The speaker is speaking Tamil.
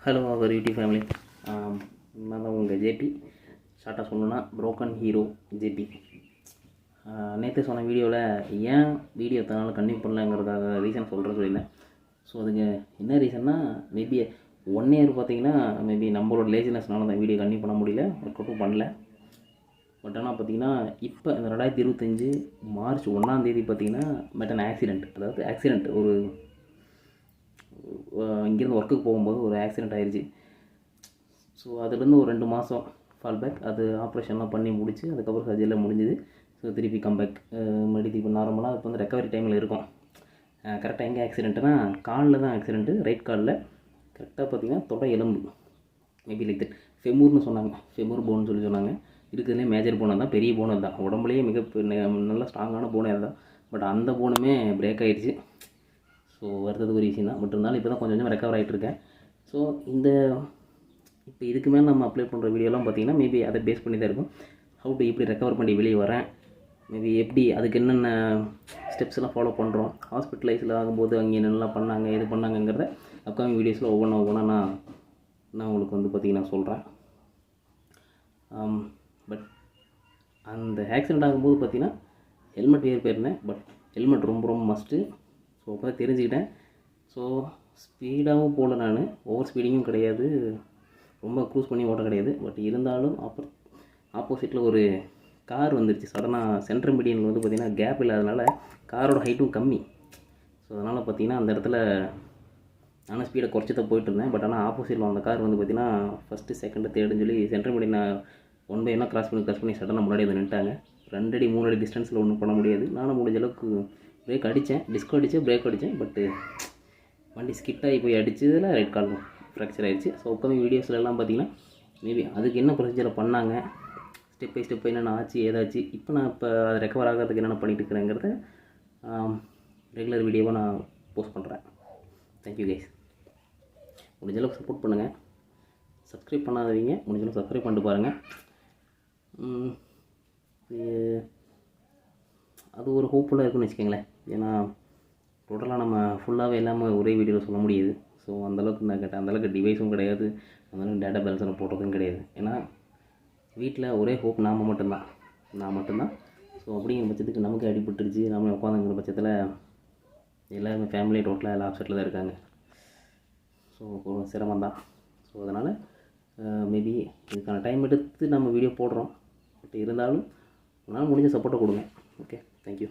ஹலோ அவர் யூடியூப் ஃபேமிலி. நான் தான் உங்கள் ஜேபி. ஷார்ட்டாக சொல்லணுன்னா ப்ரோக்கன் ஹீரோ ஜேபி. நேற்று சொன்ன வீடியோவில் ஏன் வீடியோ எத்தனாலும் கண்டினியூ பண்ணலங்கிறதுக்காக ரீசன் சொல்லியிருந்தேன். ஸோ அதுக்கு என்ன ரீசன்னா, மேபி 1 year பார்த்தீங்கன்னா மேபி நம்மளோட லேசினஸ்னால தான் வீடியோ கண்டினியூ பண்ண முடியல, ஒர்க் அவுட்டும் பண்ணல. பட் ஆனால் பார்த்தீங்கன்னா இப்போ இந்த 2025 March 1 பார்த்தீங்கன்னா பட் ஆக்சிடெண்ட், அதாவது ஆக்சிடெண்ட் ஒரு இங்கேருந்து ஒர்க்குக்கு போகும்போது ஒரு ஆக்சிடெண்ட் ஆயிடுச்சு. ஸோ அதுலேருந்து ஒரு 2 மாதம் ஃபால் பேக், அது ஆப்ரேஷன்லாம் பண்ணி முடிச்சு அதுக்கப்புறம் சர்ஜரிலாம் முடிஞ்சுது. ஸோ திருப்பி கம்பேக் மறுபடியும் இப்போ நார்மலாக இப்போ வந்து ரெக்கவரி டைமில் இருக்கும். கரெக்டாக எங்கே ஆக்சிடென்ட்னா காலில் தான் ஆக்சிடென்ட்டு, ரைட் காலில். கரெக்டாக பார்த்திங்கன்னா தொடை எலும்பு, மேபி லைக் தட் ஃபெமூர்னு சொன்னாங்க, ஃபெமூர் போன்னு சொன்னாங்க. இருக்கிறதுலே மேஜர் போனை தான், பெரிய போனை தான், உடம்புலேயே நல்ல ஸ்ட்ராங்கான போனே தான். பட் அந்த போனுமே பிரேக் ஆகிடுச்சு. ஸோ வருத்தது ஒரு விஷயம் தான். பட் இருந்தாலும் இப்போ தான் கொஞ்சம் கொஞ்சம் ரெக்கவர் ஆகிட்டு இருக்கேன். ஸோ இப்போ இதுக்கு மேலே நம்ம அப்ளை பண்ணுற வீடியோலாம் பார்த்திங்கன்னா மேபி அதை பேஸ் பண்ணி தான் இருக்கும். ஹவு டு எப்படி ரெக்கவர் பண்ணி வெளியே வரேன், மேபி எப்படி அதுக்கு என்னென்ன ஸ்டெப்ஸ்லாம் ஃபாலோ பண்ணுறோம், ஹாஸ்பிட்டலைஸில் ஆகும்போது அங்கே என்னென்னலாம் பண்ணாங்க, இது பண்ணாங்கங்கிறத அப்கமிங் வீடியோஸில் ஒவ்வொன்றா நான் உங்களுக்கு வந்து பார்த்திங்கன்னா சொல்கிறேன். பட் அந்த ஆக்சிடெண்ட் ஆகும்போது பார்த்திங்கன்னா ஹெல்மெட் வேறு போயிருந்தேன். பட் ஹெல்மெட் ரொம்ப ரொம்ப மஸ்ட்டு. ஸோ அப்போ தான் தெரிஞ்சுக்கிட்டேன். ஸோ ஸ்பீடாகவும் போகல, நான் ஓவர் ஸ்பீடிங்கும் கிடையாது, ரொம்ப க்ரூஸ் பண்ணி ஓட்ட கிடையாது. பட் இருந்தாலும் ஆப்போசிட்டில் ஒரு கார் வந்துருச்சு சடனாக. சென்ட்ரல் மீடியனில் வந்து பார்த்திங்கன்னா கேப் இல்லாதனால காரோட ஹைட்டும் கம்மி. ஸோ அதனால் பார்த்திங்கன்னா அந்த இடத்துல நானும் ஸ்பீடை குறைச்சி தான் போயிட்டுருந்தேன். பட் ஆனால் ஆப்போசிட்டில் அந்த கார் வந்து பார்த்திங்கன்னா ஃபஸ்ட்டு செகண்டு தேர்டுன்னு சொல்லி சென்ட்ரல் மீடியனை 1 by 1 கிராஸ் பண்ணி சடனாக முன்னாடி வந்து நின்ட்டாங்க. 2 அடி 3 அடி டிஸ்டன்ஸில் ஒன்றும் பண்ண முடியாது. நானும் முடிஞ்ச அளவுக்கு பிரேக் அடித்தேன், டிஸ்க் அடித்தேன், பிரேக் அடித்தேன். பட்டு வண்டி ஸ்கிட் ஆகி போய் அடித்ததில் ரைட் கால் ஃப்ராக்சர் ஆகிடுச்சு. ஸோ அப்கமிங் வீடியோஸ்லாம் பார்த்திங்கன்னா மேபி அதுக்கு என்ன ப்ரொசீஜரை பண்ணாங்க, ஸ்டெப் பை ஸ்டெப் என்னென்ன ஆச்சு ஏதாச்சு, நான் அது ரெக்கவர் ஆகிறதுக்கு என்னென்ன பண்ணிட்டு இருக்கிறேங்கிறத ரெகுலர் வீடியோவாக நான் போஸ்ட் பண்ணுறேன். Thank you guys. முடிஞ்சளவுக்கு சப்போர்ட் பண்ணுங்கள். சப்ஸ்கிரைப் பண்ணாதவங்க முடிஞ்சளவுக்கு சப்ஸ்கிரைப் பண்ணிட்டு பாருங்கள். அது ஒரு ஹோப்ஃபுல்லாக இருக்குன்னு வச்சுக்கோங்களேன். ஏன்னா டோட்டலாக நம்ம ஃபுல்லாகவே இல்லாமல் ஒரே வீடியோவில் சொல்ல முடியுது. ஸோ அந்தளவுக்கு நான் கேட்டேன், அந்தளவுக்கு டிவைஸும் கிடையாது, அந்தளவுக்கு டேட்டா பேலன்ஸில் போடுறதும் கிடையாது. ஏன்னா வீட்டில் ஒரே ஹோப் நான் மட்டும்தான். ஸோ அப்படிங்கிற பட்சத்துக்கு நமக்கு அடிபட்டுருச்சு, நம்ம உட்காந்துங்கிற பட்சத்தில் எல்லாருமே ஃபேமிலி டோட்டலாக எல்லாம் ஆப்செட்டில் தான் இருக்காங்க. ஸோ ஒரு சிரமம் தான். ஸோ அதனால் மேபி இதுக்கான டைம் எடுத்து நம்ம வீடியோ போடுறோம். பட் இருந்தாலும் உங்களால் முடிஞ்ச சப்போர்ட்டை கொடுங்க. Okay, thank you.